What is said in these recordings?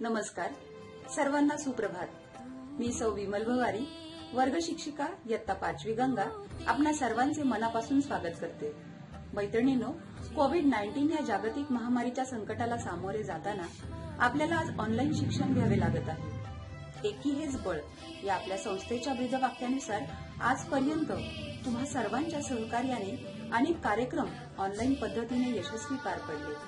नमस्कार, सर्वांना सुप्रभात। मी सौ विमल भवारी, वर्ग शिक्षिका इयत्ता 5वी गंगा, आपणा सर्वांचे मनापासून स्वागत करते। मैत्रिणींनो, कोविड-19 या जागतिक महामारीच्या संकटाला सामोरे जाताना आपल्याला आज ऑनलाईन शिक्षण घ्यावे लागत आहे। एकी हेच बळ या आपल्या संस्थेच्या ब्रीदवाक्यानुसार आजपर्यंत तुम्हा सर्वांच्या सहकार्याने अनेक कार्यक्रम ऑनलाईन पद्धतीने यशस्वी पार पडले।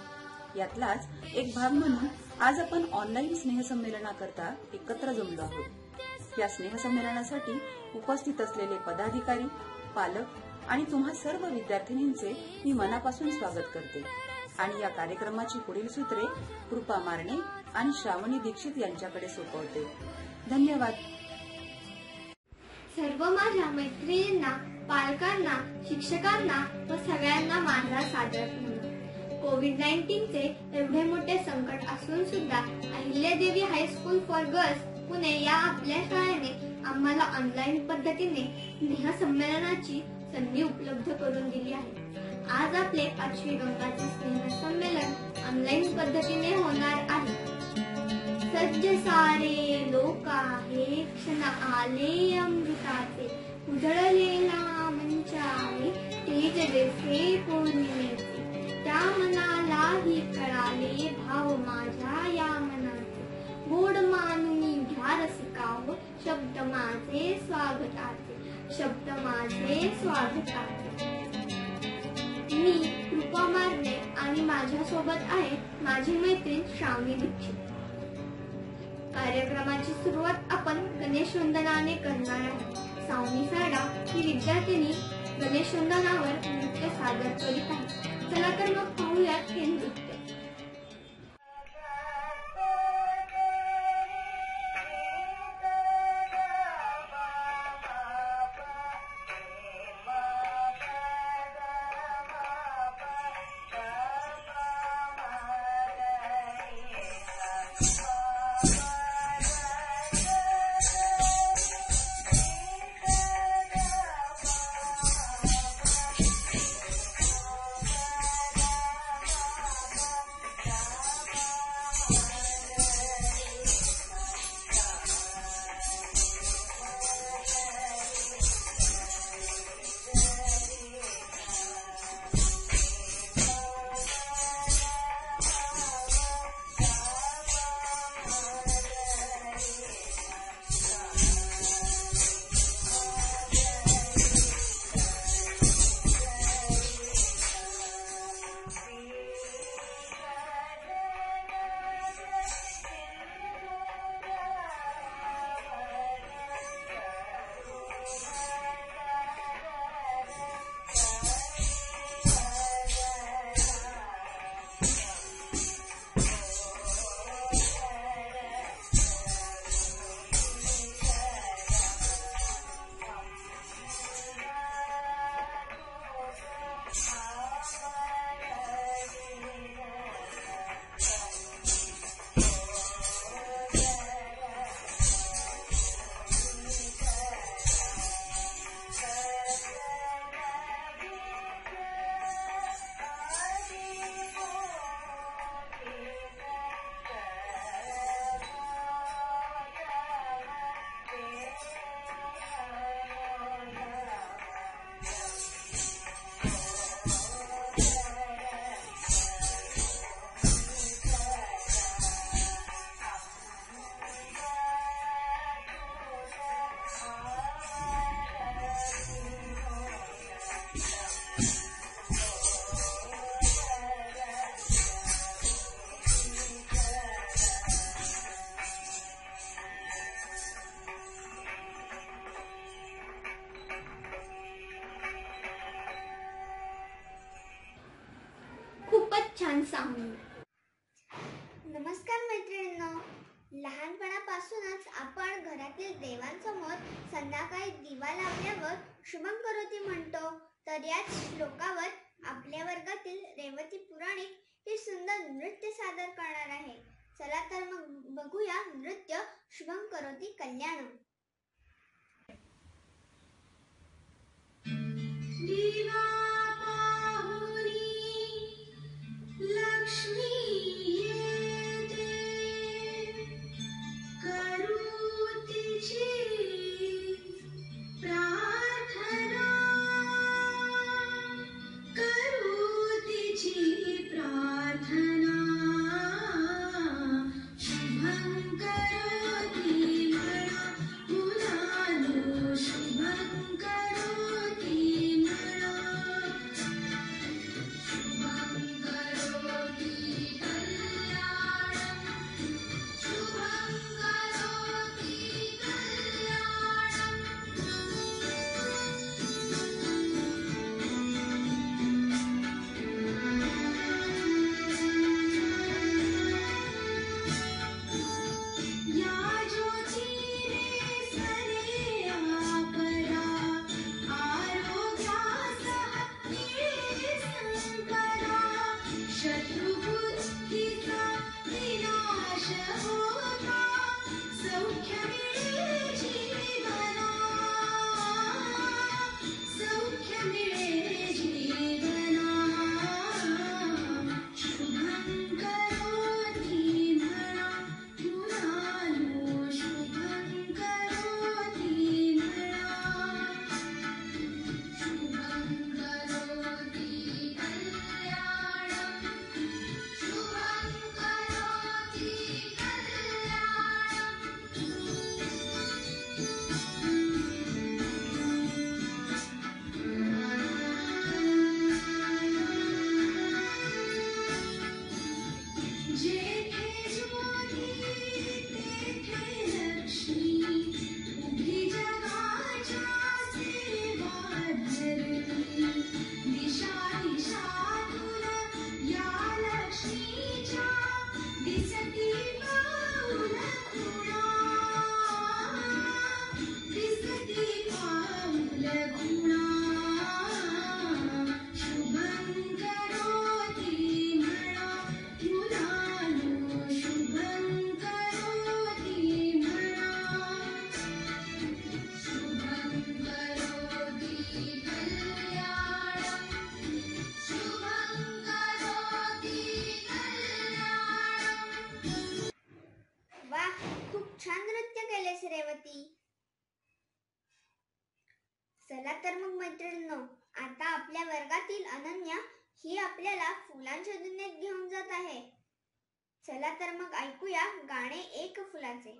यातलाच एक भाग म्हणून आज आपण ऑनलाईन स्नेहसंमेलनाकरता एकत्र जमलो आहोत। या स्नेहसंमेलनासाठी उपस्थित असलेले पदाधिकारी, पालक आणि तुम्हा सर्व विद्यार्थिनींचे मी मनापासून स्वागत करते आणि या कार्यक्रमाची पुढील सूत्रे कृपा मारणे आणि श्रावणी दीक्षित यांच्याकडे सोपवते। धन्यवाद। सर्व माझ्या मैत्रिणींना, पालकांना, शिक्षकांना व सगळ्यांना माझा सादर नमन। कोविड-19 एवढे मोठे संकट असून सुद्धा Ahilyadevi high school for girls Pune या आपल्या शाळेने आम्हाला ऑनलाईन पद्धतीने स्नेहसंमेलनाची संधी उपलब्ध करून दिली आहे। आज आपले 5वी गंगाचे स्नेहसंमेलन ऑनलाईन पद्धतीने होणार आहे। सज्ज सारे लोका हे क्षण आले अमृताचे, उजळलेला मंचाळे तेज जैसे पौर्णिमेचे, त्या मनालाही कळाले भाव माझ्या या मनाचे, गोड मानुनी घ्या रसिकाहो शब्द माझे स्वागताचे, शब्द माझे स्वागताचे। मी कृपा मारणे आणि माझ्या सोबत आहे माझी मैत्रीण श्रावणी दीक्षित। कार्यक्रमाची सुरुवात आपण गणेश वंदनाने करणार आहोत। सावनी साडा ही विद्यार्थिनी गणेश वंदनावर नृत्य सादर करीत आहे। चला तर मग पाहूयात हे नृत्य। नमस्कार मैत्रिणींनो, लहानपणापासूनच आपण घरातील देवांसमोर संध्याकाळी दिवा लावल्यावर शुभं करोती म्हणतो। तर याच श्लोकावर आपल्या वर्गातील रेवती पुराणिक हे सुंदर नृत्य सादर करणार आहे। चला तर मग बघूया नृत्य शुभं करोती कल्याणम। लक्ष्मी येते वाह, खूप छान नृत्य केलेस रेवती. चला तर मग मैत्रिणींनो, आता आपल्या वर्गातील अनन्या ही आपल्याला फुलांच्या दुनियेत घेऊन जात आहे. चला तर मग ऐकूया गाणे एक फुलाचे.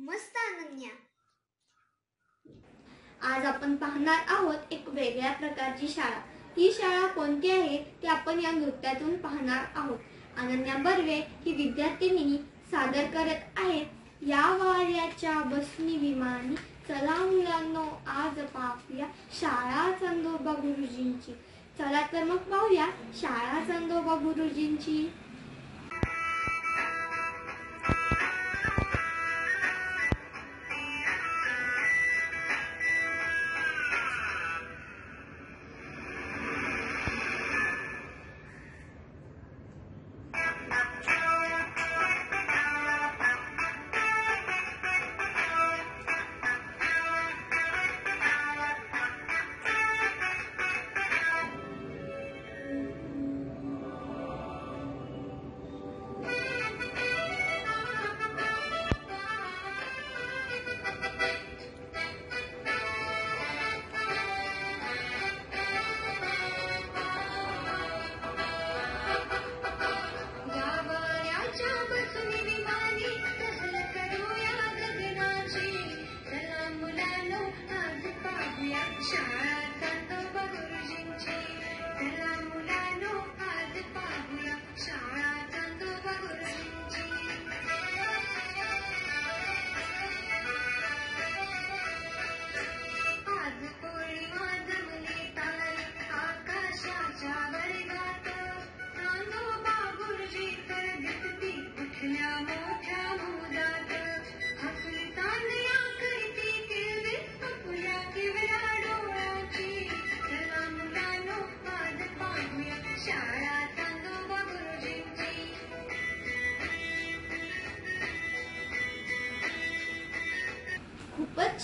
मस्त अनन्या. आज आपण पाहणार आहोत एक वेगळ्या प्रकारची शाळा. ही शाळा कोणती आहे ते आपण या नृत्यातून पाहणार आहोत. अनन्या बर्वे ही विद्यार्थिनी सादर करत आहेत. या वाऱ्याच्या बसनी विमानी, चला मुलांनो आज पाहूया शाळा चंदोबा गुरुजींची. चला तर मग पाहूया शाळा चंदोबा गुरुजींची.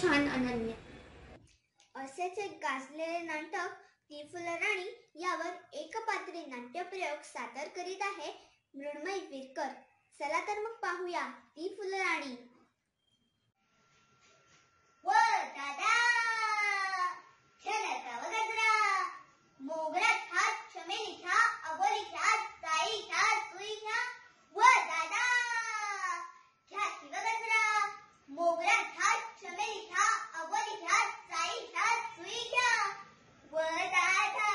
छान अनन्या. असेच एक गाजलेले नाटक ती फुलराणी यावर एकपात्री नाट्यप्रयोग सादर करीत आहे मृण्मयी विरकर. चला तर मग पाहूया ती फुलराणी. व दादा क्षणाचा व गजरा मोगऱ्यात हात चमेलीच्या अबोलीच्या जाईच्या सुईच्या व दादा घ्याची व गजरा मोगऱ्यात हात चमेलीच्या अबोलीच्या जाईच्या सुईच्या व दादा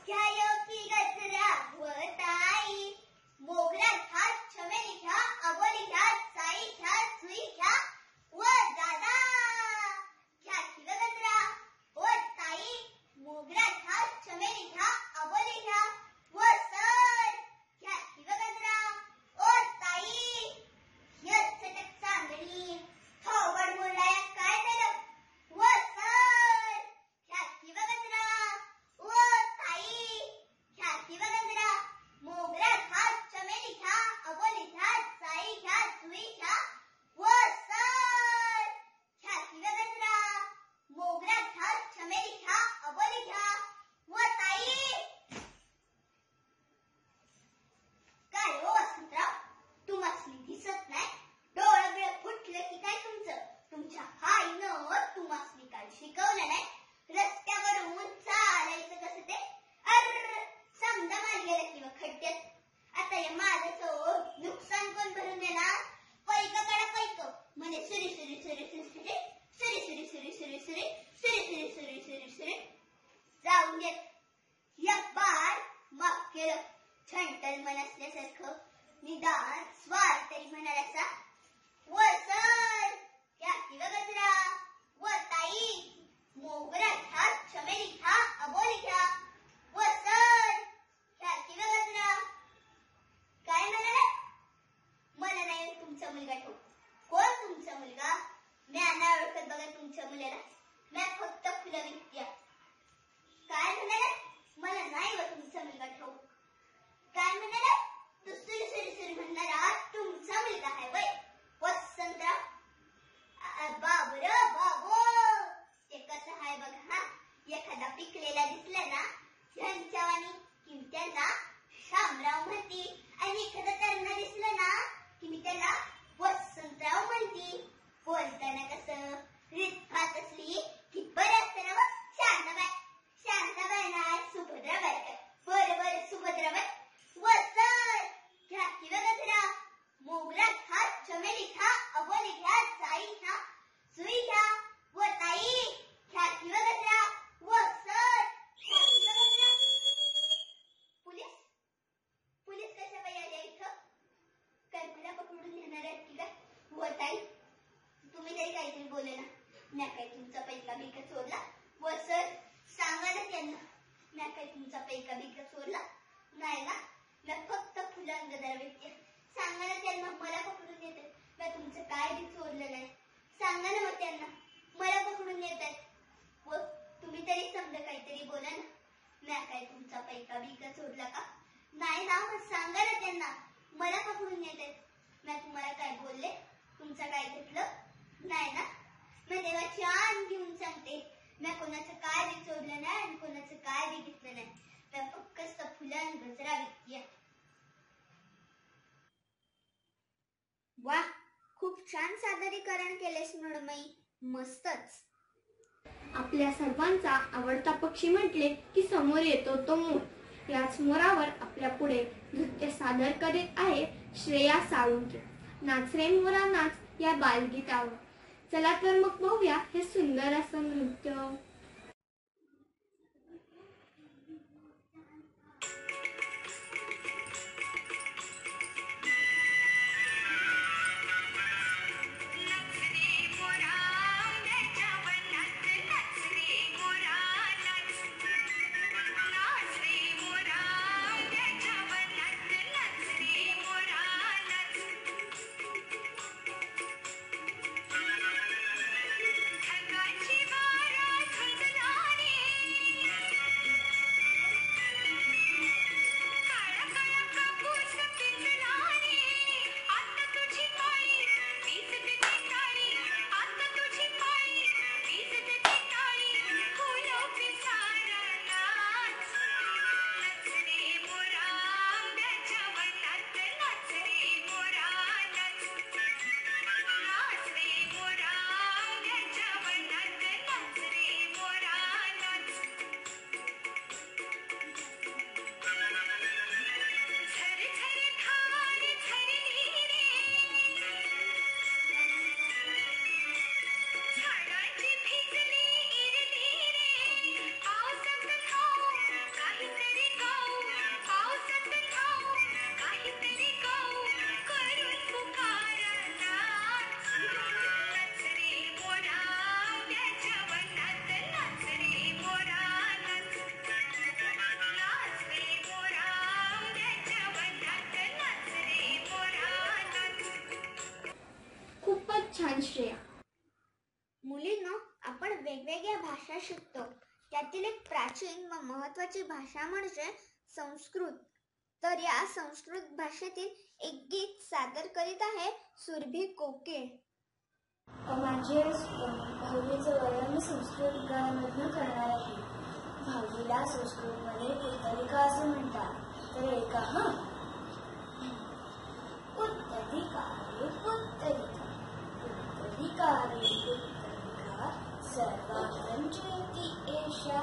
घ्यायो की गजरा व ताई मोगऱ्यात हात चमेलीच्या अबोलीच्या जाईच्या सुईच्या व दादा घ्याची व गजरा व ताई मोगऱ्यात हात चमेलीच्या अबोलीच्या व सर घ्याची व गजरा ओ ताई यच चटक चांदणी थोबड बोलाया काय झालं व सर घ्याची व गजरा ओ ताई घ्याची व गजरा मोगऱ्यात हात चमेलीच्या अबोलीच्या जाईच्या जुईच्या व सर घ्याची व गजरा मोगऱ्यात हात चमेलीच्या अबोलीच्या व ताई. काय हो वसंतराव तुम्हासनी दिसत नाही डोळं बिळ फुटलं की काय तुमच्या आईनं तुम्हासनी काय शिकवलं नाही रस्त्यावरून चालायचं कसं ते अर्र समजा मारलेलं किंवा खड्ड्यात आता या माझं नुकसान कोण भरून देणार पैक काढा पैक म्हणे सुरी सुरी सुरी सुरी सुरी सुरी सुरी सुरी सुरी सुरी सुरी सुरी सुरी सुरी जाऊन देत एक बार माफ केलं छंटल मन असल्यासारखं निदान स्वार तरी म्हणाल असा व सर घ्याची व गजरा व ताई मोगऱ्यात हात चमेलीच्या अबोलीच्या व सर घ्याची व गजरा. काय म्हणाले मला नाही तुमचा मुलगा ठेवू. कोण तुमचा मुलगा म्या नाही ओळखत बघा तुमच्या मुलाला म्या फक्त फुलं विकत्या. काय म्हणाले मला नाही व तुमचा मुलगा ठेवू. काय म्हणाले तू सुरी सुरी सुरी म्हणणारा तुमचा मुलगा आहे वय वसंतराव. बाबू र बाबू ते कसं आहे बघा हा एखादा पिकलेला दिसला ना ह्यांच्यावानी कि त्यांना शामराव म्हणती आणि एखादा तरुण दिसलं ना की मी त्याला वसंतराव म्हणती. बोलताना कसं रीतभात असली की बरं असतं ना मग शांताबाई नाही सुभद्राबाई काय बरं सुभद्राबाई व सर घ्याची व गजरा मोगऱ्यात हात चमेलीच्या अबोलीच्या जाईच्या सुईच्या व ताई घ्याची व गजरा व सर घ्याची व गजरा. पोलीस कशा बाई आल्या इथं काय मला पकडून घेणार आहेत की काय व ताई तुम्ही तरी काहीतरी बोले ना म्या काही तुमचा पैका बिका चोरला व सर सांगा ना त्यांना म्या काही तुमचा पैका बिका चोरला नाही ना म्या फक्त फुलं गजरा विकते. सांगा ना त्यांना मला पकडून येतात म्या तुमचं काय बी चोरलं नाही. सांगा ना मग त्यांना मला पकडून येतात व तुम्ही तरी समजा काहीतरी बोला ना म्या काय तुमचा पैका बिका चोरला का नाही ना मग सांगा ना त्यांना मला पकडून येतात. म्या तुम्हाला काय बोलले तुमचं काय घेतलं नाही ना. मी देवाची आण घेऊन सांगते म्या कोणाचं काय बी चोरलं नाही आणि कोणाचं काय बी घेतलं नाही. म्या फक्त फुलं गजरा विकते. वा खूप छान सादरीकरण केलेस मृण्मयी. मस्तच. आपल्या सर्वांचा आवडता पक्षी म्हटले की समोर येतो तो मोर. याच मोरावर आपल्या पुढे नृत्य सादर करीत आहे श्रेया साळुंखे. नाच रे मोरा नाच या बालगीतावर. चला तर मग पाहूया हे सुंदर असं नृत्य. ढगाची बारा छान श्रेया. मुलींनो, आपण वेगवेगळ्या भाषा शिकतो. त्यातील एक प्राचीन व महत्वाची भाषा म्हणजे संस्कृत. तर या संस्कृत भाषेतील एक गीत सादर करीत आहे सुरभी कोके. माझे 10वीचं वर्ग मी संस्कृत गाण्यामधून करणार आहे. 10वीला संस्कृतमध्ये पुत्तलिका असे म्हणतात. तर ऐका हं. पुत्तलिका रे पुत्तलिका, पुत्तलिका रे पुत्तलिका, सर्वांजयती एषा,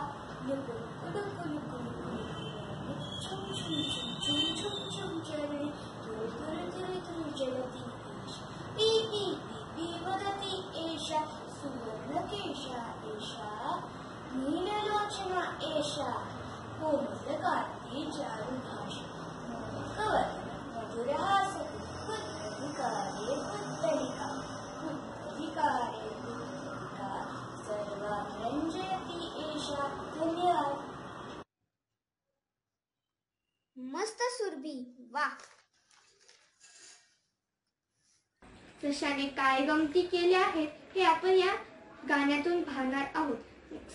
छुम छुम छुम छुम छुम छुम चरणे, तुर तुर तुर तुर जलती एषा, पी पी पी वदती एषा, सुवर्णकेशा एषा, नीललोचना एषा, कोमलकांती चारुभाषा, मोहकवदन मधुरहासती, पुत्तलिका रे पुत्तलिका, पुत्तलिका रे पुत्तलिका, सर्वांजयती एषा. धन्यवाद. मस्त सुरभी, वा. जशाने काय गमती केल्या आहेत हे आपण या गाण्यातून पाहणार आहोत.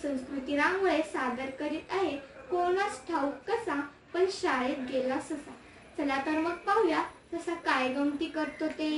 संस्कृती रांगोळे सादर करीत आहे कोणास ठाऊक कसा, पण शाळेत गेला ससा. चला तर मग पाहूया तसा काय गमती करतो ते.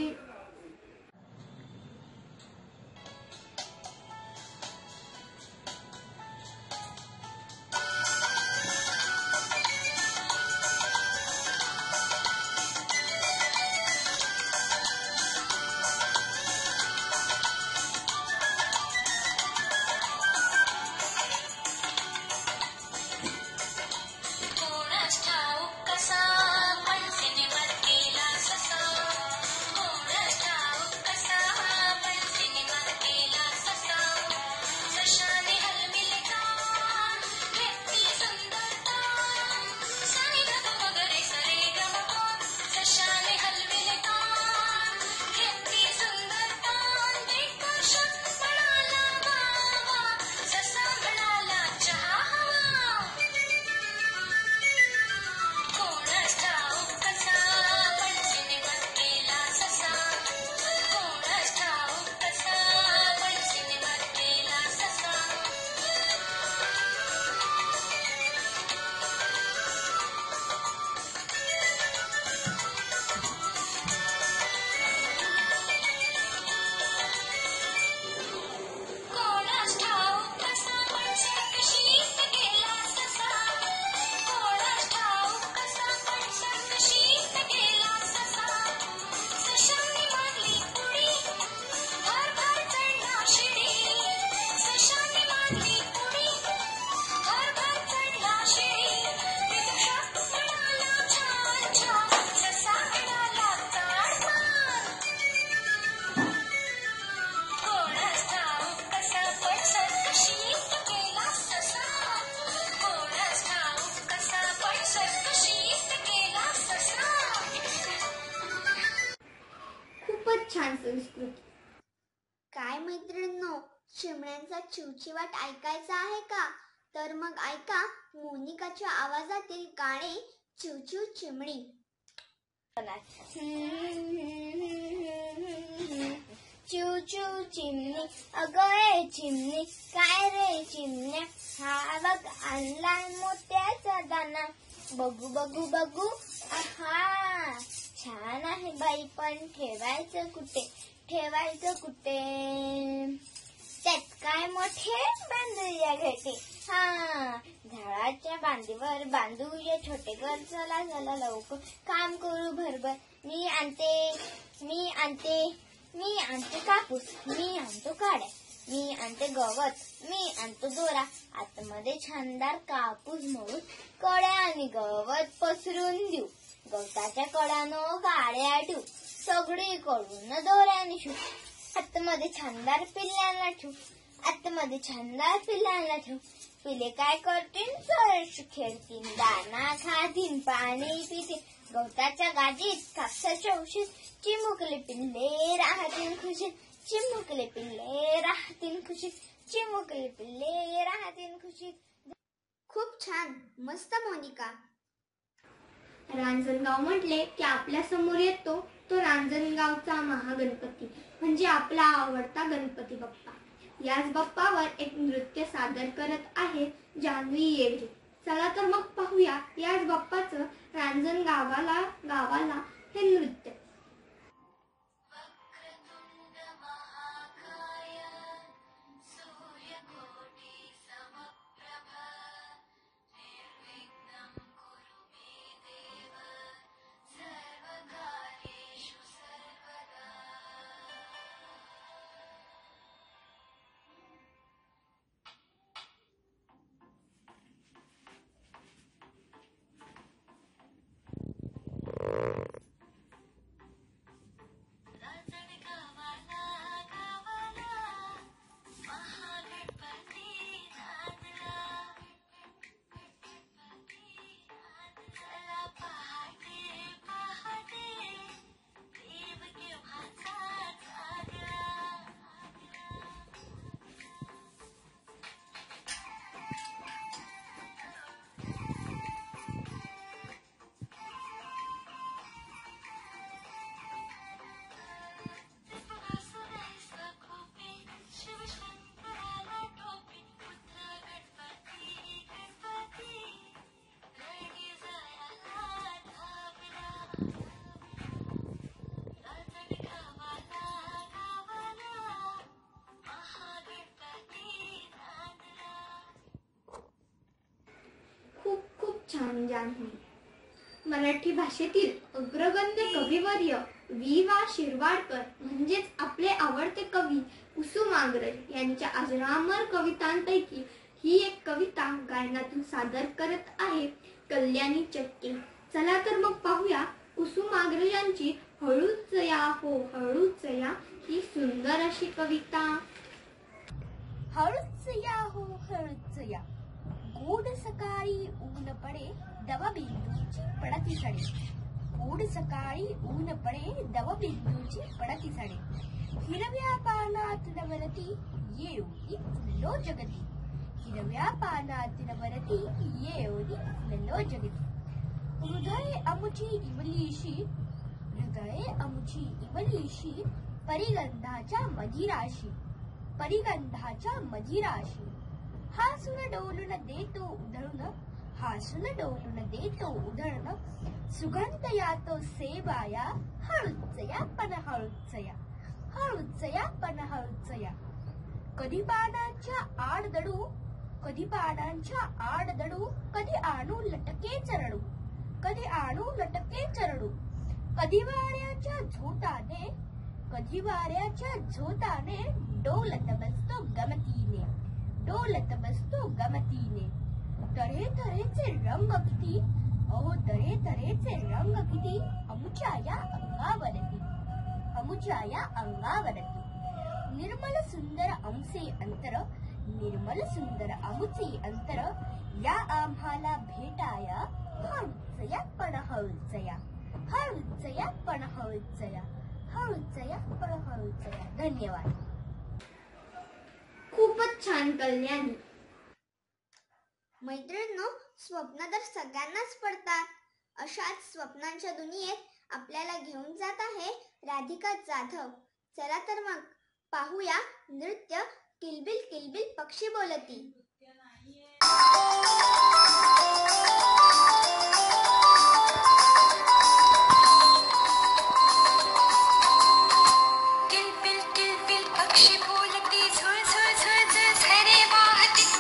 छान संस्कृती. काय मैत्रिणींनो, चिमण्यांचा चिवचिवाट ऐकायचा आहे का? तर मग ऐका मोनिकाच्या आवाजातील गाणे चिवचिव चिमणी. चिव चिव चिमणी, अगं ए चिमणी, काय रे चिमण्या, हा बघ आणलाय मोत्याचा दाना, बघू बघू बघू, आहा छान आहे बाई, पण ठेवायचं कुठे, ठेवायचं कुठे, त्यात काय मोठे बांधूया घटे, हा झाडाच्या बांधीवर बांधूया छोटे घर, चला चला लवकर काम करू भरभर, मी आणते कापूस, मी आणतो काड्या, मी आणते गवत, मी आणतो दोरा, आतमध्ये छानदार कापूस मळून कड्या आणि गवत पसरून देऊ, गवताच्या कड्यानं गाड्या ठेवू, सगळीकडून दोऱ्याने शिवू, आतमध्ये छानदार पिल्लांना ठेवू, आतमध्ये छानदार पिल्लांना ठेवू, पिले काय करतील, सरस खेळतील, दाना खातील, पाणी पितील, गवताच्या गादीत कापसाच्या उशीत चिमुकले पिल्ले राहतील खुशीत, चिमुकले पिल्ले राहतील खुशीत, चिमुकले पिल्ले राहतील खुशीत. खूप छान, मस्त मोनिका. रांजणगाव म्हटले की आपल्या समोर येतो तो रांजणगावचा महागणपती म्हणजे आपला आवडता गणपती बाप्पा. याच बाप्पावर एक नृत्य सादर करत आहे जान्हवी येवले. चला तर मग पाहूया याच बाप्पाचं गावाला हे नृत्य. छान जान्हवी. मराठी भाषेतील अग्रगण्य कविवर्य वि.वा. शिरवाडकर म्हणजेच आपले आवडते कवी कुसुमाग्रज यांच्या अजरामर कवितांपैकी ही एक कविता गायनातून सादर करत आहे कल्याणी चक्के. चला तर मग पाहूया कुसुमाग्रजांची हळूच या हो हळूच या ही सुंदर अशी कविता. हळूच या हो हळूच या, गोड सकाळी ऊन पडे दवा बिंदूची पडती साडे. गोड सकाळी ऊन पडे दवा बिंदूची पडती साडे. हिरव्या पानात नवरती येऊनी फुल्लो जगती. हिरव्या पानात नवरती येऊनी फुल्लो जगती. हृदय अमुची इवलीशी, हृदय अमुची इवलीशी, परिगंधाच्या मदिराशी, परिगंधाच्या मदिराशी. हासून डोलून देतो उधळून, हासून डोलून देतो उधळून. सुगंध यातो सेवाया, हळूच या पण हळूच या, हळूच या पण हळूच या. कधी पानांच्या आड दडू, कधी पानांच्या आड दडू, कधी आणू लटके चरडू, कधी आणू लटके चरडू. कधी वाऱ्याच्या झोताने, कधी वाऱ्याच्या झोताने, डोलत बसतो गमतीने, डोलत बसतो गमतीने. तऱ्हे तऱ्हेचे रंग किती, अहो तऱ्हे तऱ्हेचे रंग किती, अमुच्या या अंगावरती, अमुच्या या अंगावरती. निर्मल सुंदर आमचे अंतर, निर्मल सुंदर आमचे अंतर, या आम्हाला भेटाया, हळूच या पण हळूच या, हळूच या पण हळूच या, हळूच या पण हळूच या. धन्यवाद. खूपच छान कल्याणी. मैत्रिणींनो, स्वप्न तर सगळ्यांनाच पडतात. अशाच स्वप्नांच्या दुनियेत आपल्याला घेऊन जात आहे राधिका जाधव. चला तर मग पाहूया नृत्य किलबिल किलबिल पक्षी बोलती. झुळ झुळ झुळ झुळ झरे वाहती.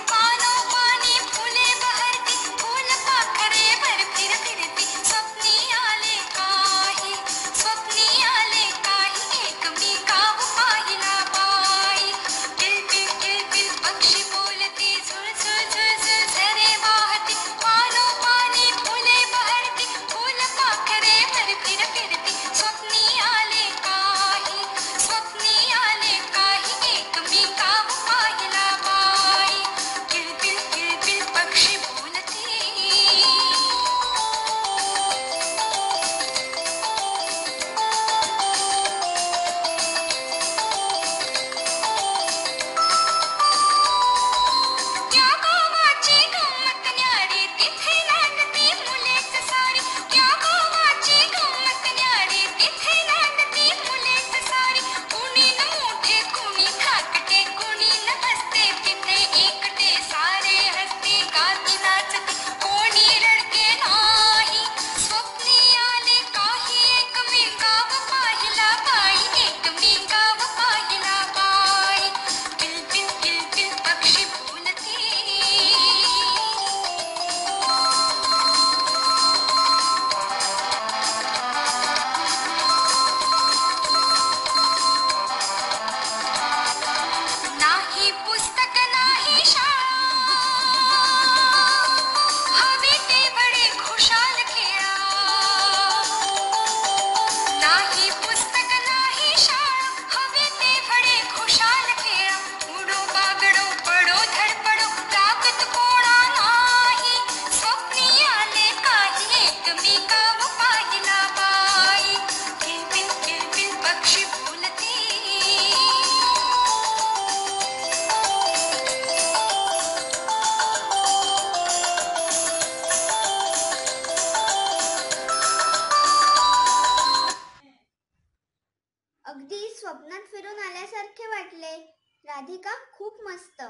अगदी स्वप्नात फिरून आल्यासारखे वाटले. राधिका खूप मस्त.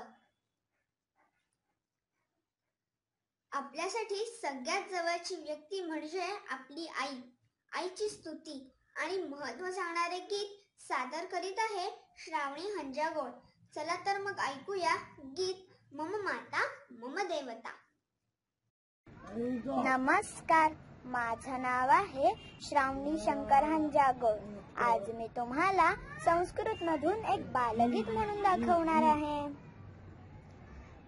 आपल्यासाठी सगळ्यात जवळची व्यक्ती म्हणजे आपली आई. आईची स्तुती आणि महत्त्व सांगणारे गीत सादर करीत आहे श्रावणी हंजागोळ. चला तर मग ऐकूया गीत मम माता मम देवता. नमस्कार, माझं नाव आहे श्रावणी शंकर हंजागोळ. आज मी तुम्हाला संस्कृत मधून एक बालगीत म्हणून दाखवणार आहे.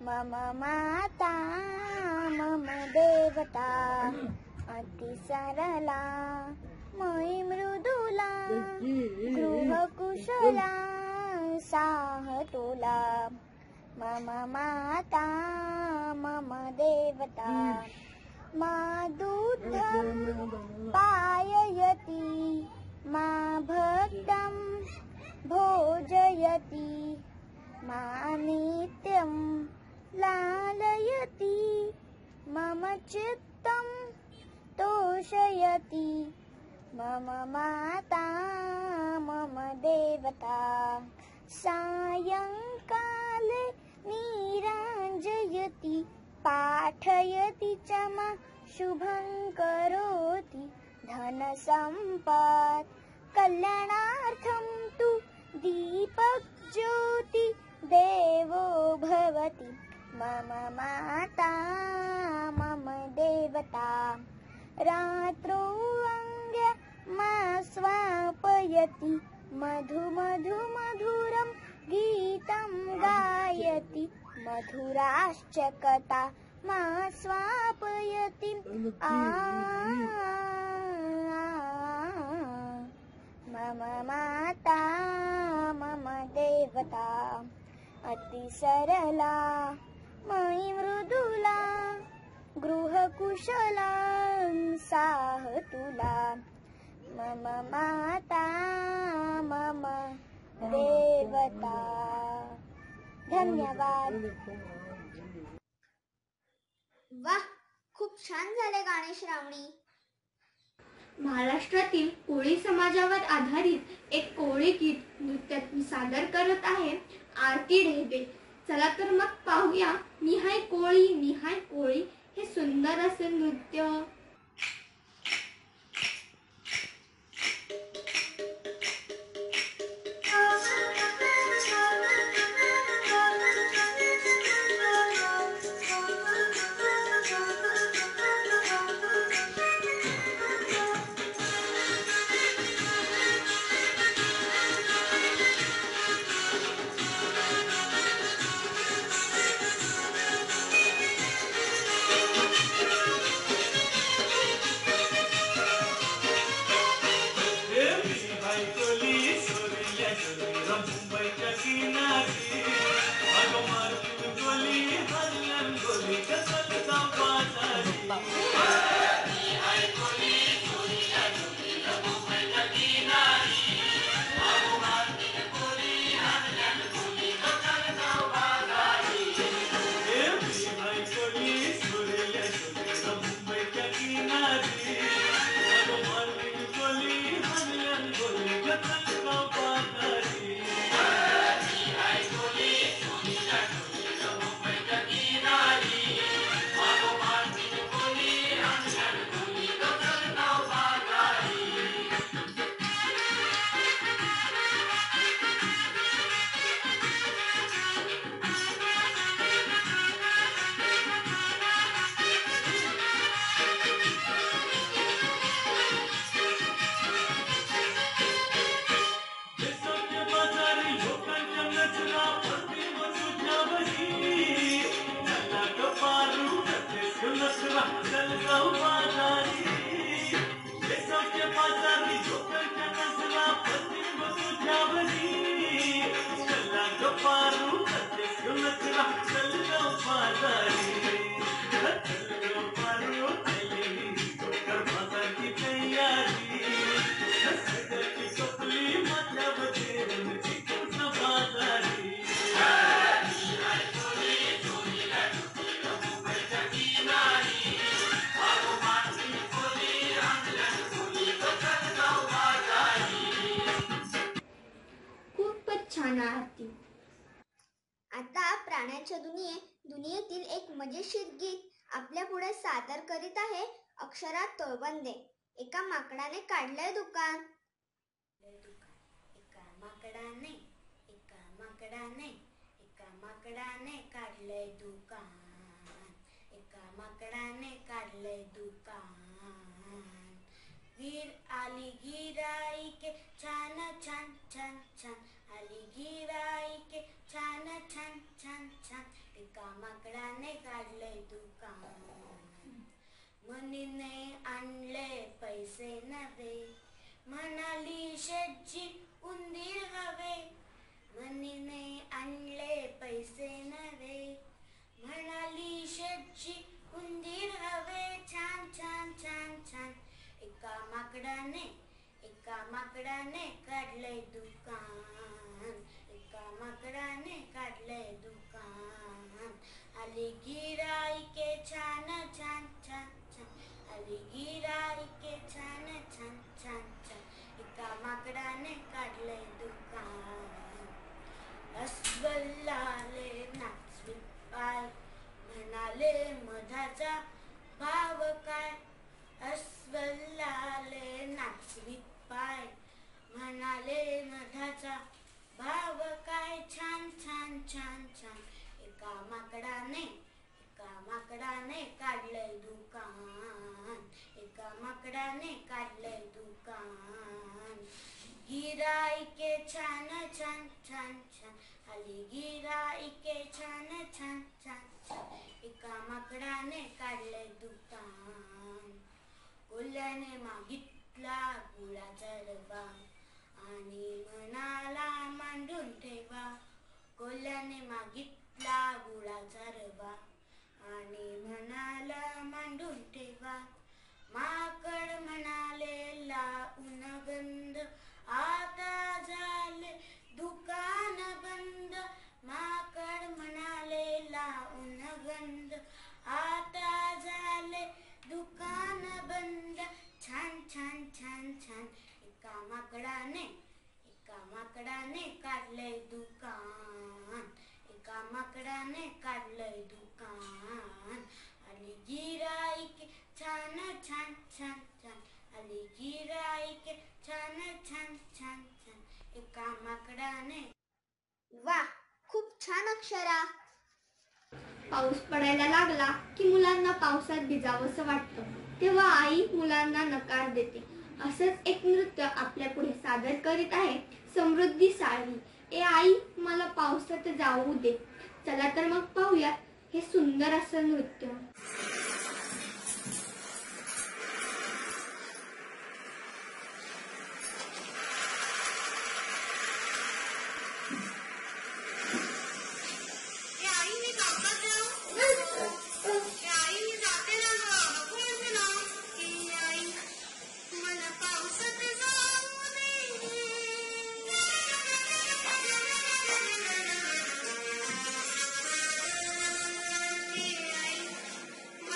मम माता मम देवता अति सरला मयि मृदुला गृह कुशला साहतुला. मम माता मम देवता मा दुग्धं पाययति मा भक्तं भोजयति मा नित्यं लालयति मम चित्तं तोषयति. मम माता मम देवता सायंकाले नीराञ्जयति पाठयति च मा शुभं करोति. धनसम्पत् कल्याणार्थं तु दीपक ज्योति देवो भवति. मम माता मम देवता रात्रौ अङ्ग्य मा स्वापयति मधु मधु मधुरं गीतं गायति. मधुराश्च कथा मा स्वापयति. मम माता मम देवता अति सरला मयि मृदुला गृहकुशला साहतुला. मम माता मम देवता. धन्यवाद. वाह, खूप छान झाले गाणे श्रावणी. महाराष्ट्रातील कोळी समाजावर आधारित एक कोळी गीत नृत्यात सादर करत आहे आरती ढेबे. चला तर मग पाहूया निहाय कोळी हे सुंदर असे नृत्य. पाहणार ती. आता प्राण्यांच्या दुनियेतील एक मजेशीर गीत आपल्या पुढे सादर करीत आहे अक्षरा तोळवंदे. एका माकडाने काढलंय दुकान. एका माकडाने काढलंय दुकान. एका माकडाने काढलंय दुकान. आली गिराईके छान छान छान छान. आली गिराईके छान छान छान छान. एका माकडाने काढलंय दुकान. मनीने आणले पैसे नव्हे, म्हणाली शेटजी उंदीर हवे. मनीने आणले पैसे नव्हे, म्हणाली शेटजी उंदीर हवे. छान छान छान छान. एका माकडाने काढलंय दुकान. एका माकडाने काढलंय दुकान. आली गिराईके छान छान छान छान. आली गिराईके छान छान छान छान. एका माकडाने काढलंय दुकान. अस्वल आले नाचवीत पाय, म्हणाले मधाचा भाव काय. अस्वल आले नाचवीत पाय, म्हणाले मधाचा भाव काय. छान छान छान छान. एका माकडाने काढलंय दुकान. एका माकडाने काढलंय दुकान. गिराईके छान छान छान छान. आली गिराईके छान छान छान छान. एका माकडाने काढलंय दुकान. कोल्ह्याने मागितला गुळाचा रवा, आणि म्हणाला मांडून ठेवा. कोल्ह्याने मागितला गुळाचा रवा, आणि म्हणाला मांडून ठेवा. माकड म्हणाले लावून गंध, आता झाले दुकान बंद. माकड म्हणाले लावून गंध, आता झाले दुकान बंद. छान छान छान छान. एका माकडाने काढलंय दुकान. एका माकडाने काढलंय दुकान. आली गिराईके छान छान छान छान. आली गिराईके छान छान छान छान. एका माकडाने. वा, खूप छान अक्षरा. पाऊस पडायला लागला की मुलांना पावसात भिजावंसं वाटतं, तेव्हा आई मुलांना नकार देते. असंच एक नृत्य आपल्या पुढे सादर करीत आहे समृद्धी साळवी. ए आई, मला पावसात जाऊ दे. चला तर मग पाहूयात हे सुंदर असं नृत्य. मला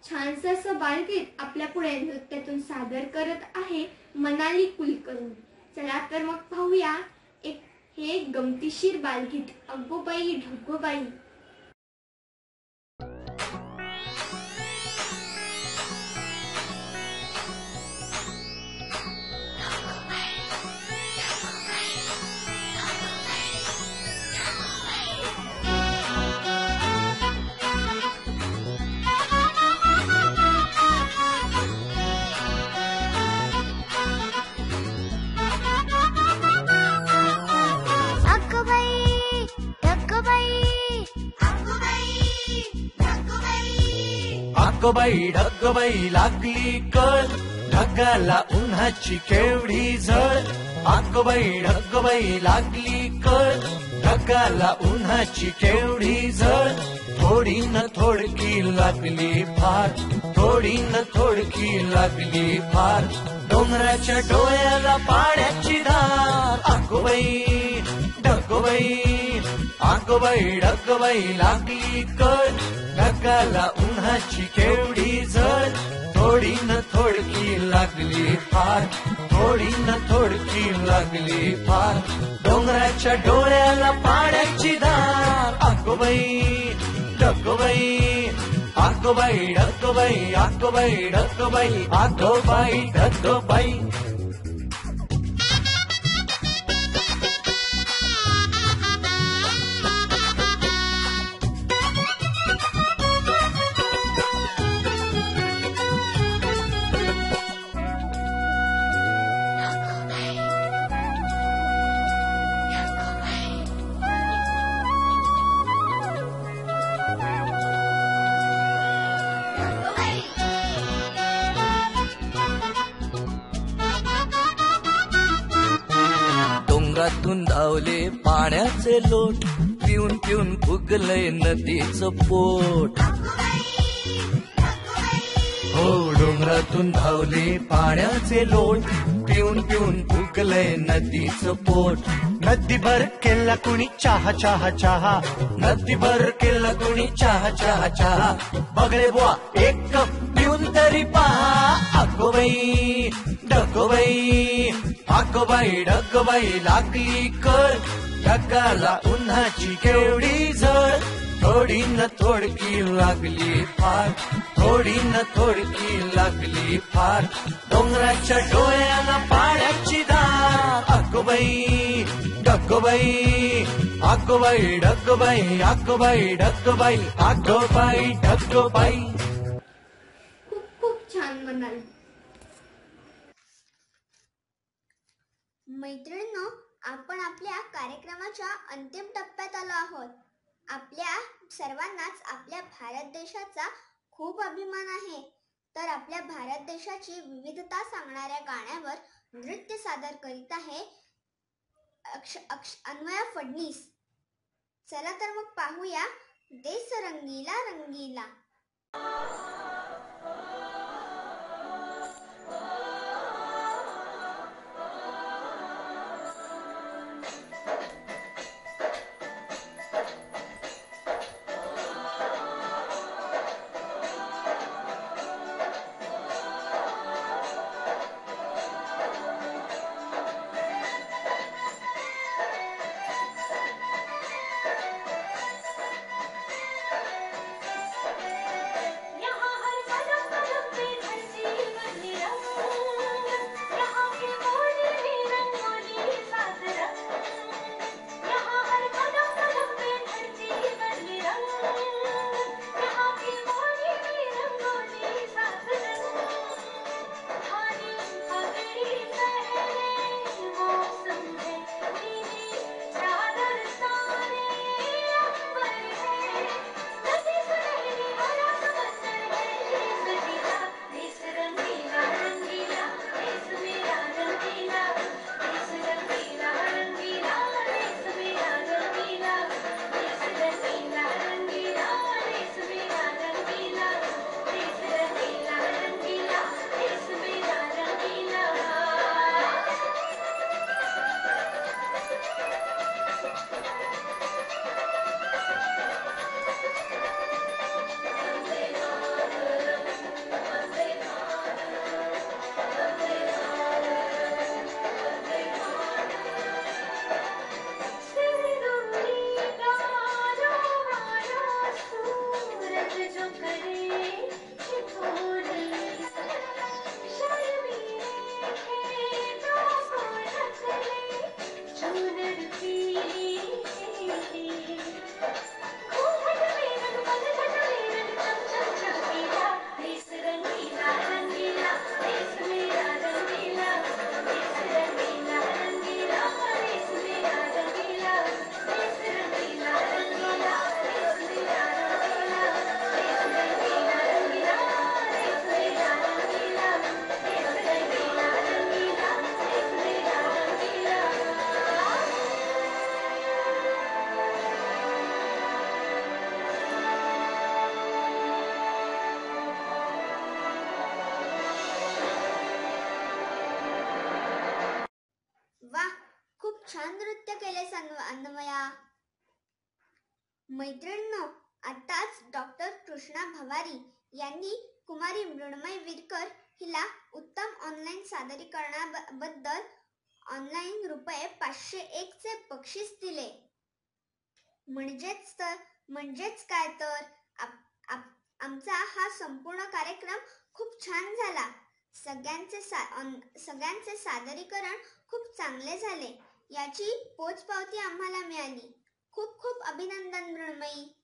छानसं असं बालगीत आपल्या पुढे नृत्यातून सादर करत आहे मनाली कुलकर्णी. चला तर मग पाहूया हे गमतीशीर बालगीत अगोबाई ढगोबाई. ढगबाई ढगबाई लागली कळ, ढगाला उन्हाची केवढी झळ. ढगबाई ढगबाई लागली कळ, ढगाला उन्हाची केवढी झळ. थोडी न थोडकी लागली फार, थोडी न थोडकी लागली फार. डोंगराच्या डोळ्याला पाण्याची धार. अगोबाई ढगबाई अगोबाई ढगबाई लागली कळ, ढगाला उन्हाची केवढी झळ. थोडी न थोडकी लागली फार, थोडी न थोडकी लागली फार. डोंगराच्या डोळ्याला पाण्याची धार. अगोबाई ढगबाई अगोबाई ढगबाई अगोबाई ढगबाई अगोबाई ढगबाई. डोंगरातून धावले पाण्याचे लोट, पिऊन पिऊन फुगलंय नदीचं पोट. हो डोंगरातून धावले पाण्याचे लोट, पिऊन पिऊन फुगलंय नदीचं पोट. नदीभर केला कुणी चहा चहा चहा, नदीभर केला कुणी चहा चहा चहा. बगळे बुवा एक कप पिऊन तरी पहा. अगोबाई ढगोबाई अगोबाई ढगबाई लागली कळ, ढगाला उन्हाची केवढी झळ. थोडी न थोडकी लागली फार, थोडी न थोडकी लागली फार. डोंगराच्या डोळ्याला पाण्याची धार. अगोबाई ढगबाई अगोबाई ढगबाई अगोबाई ढगबाई अगोबाई ढगबाई. खूप खूप छान म्हणाल. मैत्रिणींनो, आपण आपल्या कार्यक्रमाच्या अंतिम टप्प्यात आलो आहोत. आपल्या सर्वांनाच आपल्या भारत देशाचा खूप अभिमान आहे. तर आपल्या भारत देशाची विविधता सांगणाऱ्या गाण्यावर नृत्य सादर करीत आहे अन्वया फडणीस. चला तर मग पाहूया देश रंगीला रंगीला. यहाँ कसे केले अन्वया? मैत्रिणींनो, आताच डॉक्टर कृष्णा भवारी यांनी कुमारी मृण्मय विरकर हिला उत्तम ऑनलाईन सादरीकरणाबद्दल ऑनलाईन ₹501 चे बक्षीस दिले. म्हणजेच काय तर आमचा हा संपूर्ण कार्यक्रम खूप छान झाला. सगळ्यांचे सादरीकरण खूप चांगले झाले. याची पोचपावती आम्हाला मिळाली. खूप खूप अभिनंदन मृण्मयी.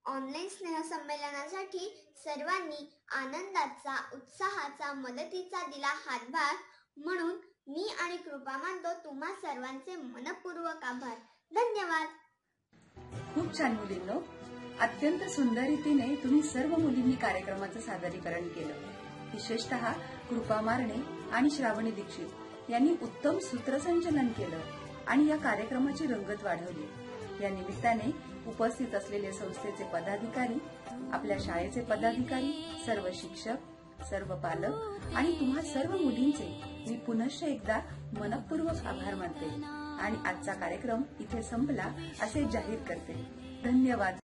ऑनलाईन स्नेहसंमेलनासाठी सर्वांनी आनंदाचा, उत्साहाचा, मदतीचा दिला हातभार म्हणून मी आणि कृपा मानतो तुम्हा सर्वांचे मनपूर्वक आभार. धन्यवाद. खूप छान मुलींनो, अत्यंत सुंदर रीतीने तुम्ही सर्व मुलींनी कार्यक्रमाचं सादरीकरण केलं. विशेषतः कृपा मारणे आणि श्रावणी दीक्षित यांनी उत्तम सूत्रसंचलन केलं आणि या कार्यक्रमाची रंगत वाढवली. या निमित्ताने उपस्थित असलेले संस्थेचे पदाधिकारी, आपल्या शाळेचे पदाधिकारी, सर्व शिक्षक, सर्व पालक आणि तुम्हा सर्व मुलींचे मी पुनश्च एकदा मनपूर्वक आभार मानते आणि आजचा कार्यक्रम इथे संपला असे जाहीर करते. धन्यवाद.